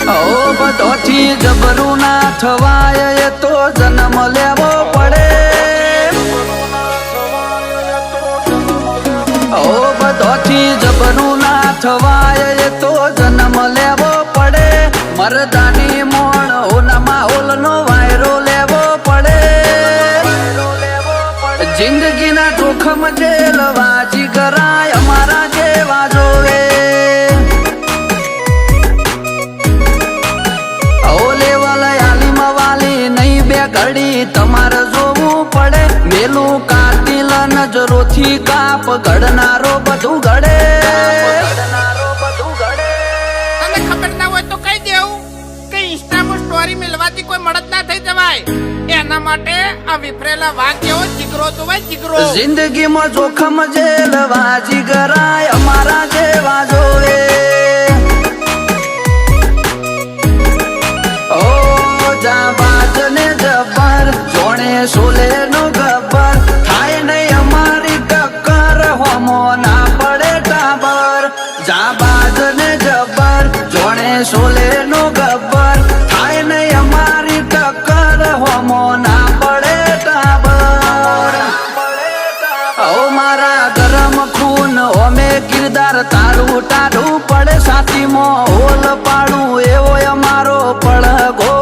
બધોથી જબરું ના થવાય એ તો જન્મ લેવો પડે. બધોથી જબરું ના થવાય એ તો જન્મ લેવો પડે. મરદાની મોણ ઓના માહોલ નો વાયરો લેવો પડે. જિંદગીના જોખમ જેલવાજી કરાય અમારા જેવા જોવે. ઘડી તમારે જોવું પડે. મેલું કાતિલ નજરોથી કાપ ઘડનારો બધું ઘડે. તને ખબર ના હોય તો કહી દેવું કે ઇન્સ્ટામાં સ્ટોરી મેલવાથી કોઈ મળત ના થઈ જવાય. એના માટે આ વિફરેલા વાઘ જેવો જીગરો જોવાય જીગરો. જિંદગીમાં જોખમ જેલવાજી કરાય અમારા જેવા જોવે. જાબાજને જબર જોણે સોલે નો ગબ્બર થાય નહીં અમારી ટક્કર. હોમો ના પડે ટાબર. જાબાજને જબર જોણે સોલે નો ગબ્બર થાય નહીં અમારી ટક્કર. હોમો ના પડે ટાબર. ઓ મારા ગરમ ખૂન ઓમે કિરદાર તારું ટાઢું પડે. સાચીમાં હોલ પાડું એવો અમારો પડઘો.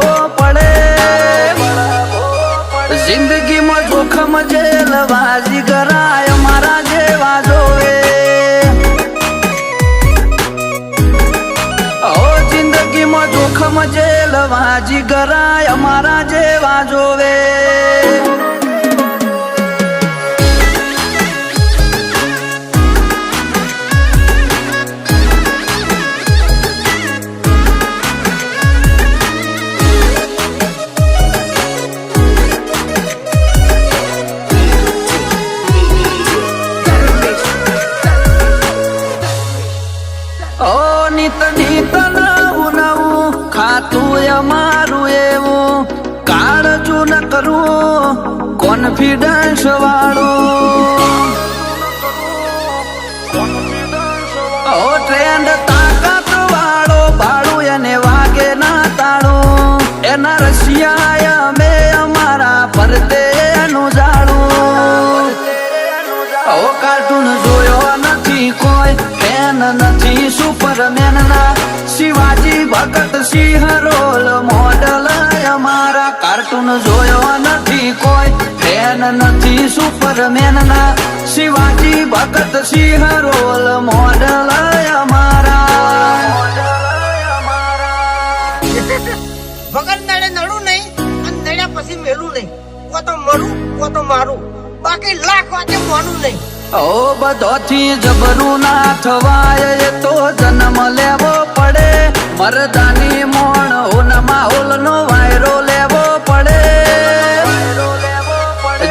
જિંદગીમાં જોખમ જેલવાજી કરાય અમારા જેવા જોવે. જિંદગીમાં જોખમ જેલવાજી કરાય અમારા જેવા જોવે. નીત નવું નવું ખાતું અમારું એવું. કાળજું ન કરવું કોન્ફિડન્સ વાળું. ટ્રેન્ડ તાકાત વાળો ભાડું એને વાગે ના તાળું. એના રશિયા અમે અમારા ફરતે એનું જાળું. કાર્ટૂન જોયો નથી કોઈ ફેન નથી સુપરમેન ના. શિવાજી ભગત સિંહ રોલ મોડલ અમારા. કાર્ટૂન જોયો નથી કોઈ ફેન નથી સુપરમેન ના. શિવાજી ભગત સિંહ રોલ મોડલ અમારા. વગર નડે નડું નહીં અને નડ્યા પછી મેલું નહીં. કો તો મરું કો તો મારું, બાકી લાખ વાતે મોનું નહીં. બધોથી જબરું ના થવાય એ તો જન્મ લેવો પડે. મરદાની મોણ ઓના માહોલ નો વાયરો લેવો પડે.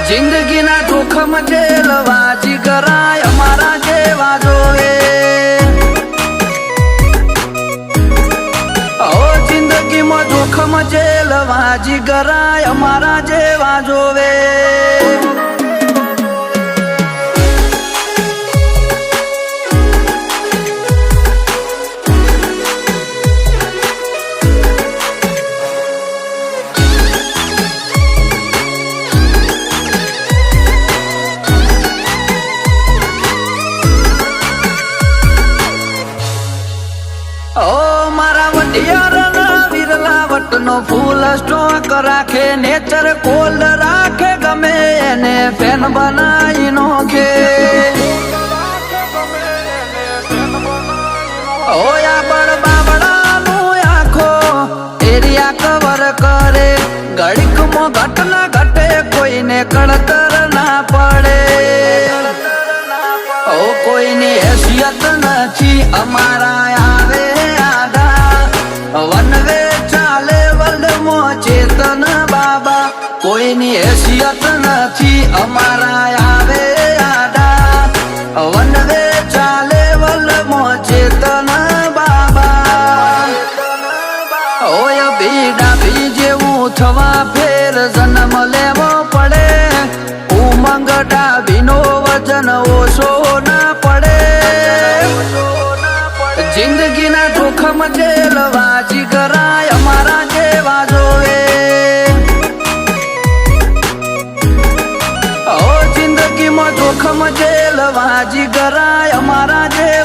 જિંદગીના જોખમ જેલવાજી કરાય અમારા જેવા જોવે. જિંદગીમાં જોખમ જેલવાજી કરાય અમારા જેવા જોવે. મારા વડિયારના વિરલાવટ નો ફૂલ સ્ટોક રાખે. નેચર કોલ્ડ રાખે ગમે એને ફેન બનાવી નોખે. ઓયા બળ બાબડાનું આખો એરિયા કવર કરે. ઘડીકમાં ઘટના ઘટે કોઈને કળતર ના પડે. કોઈની હેસિયત નથી અમારા આવે વનવે ચાલે વર્લ્ડમાં ચેતન બાબા. કોઈની હેસિયત નથી અમારા આવે આડા. વનવે ચાલે વર્લ્ડમાં ચેતન બાબા. ઓય બીડા બી જેવું થવા ફેર જન્મ લેવો પડે. ઉમંગ ડાબીનો વજન ઓછો ના પડે. જિંદગીના જોખમ જેલવાજી કરા ખમ જેલ વાજી ગરાય અમારા જે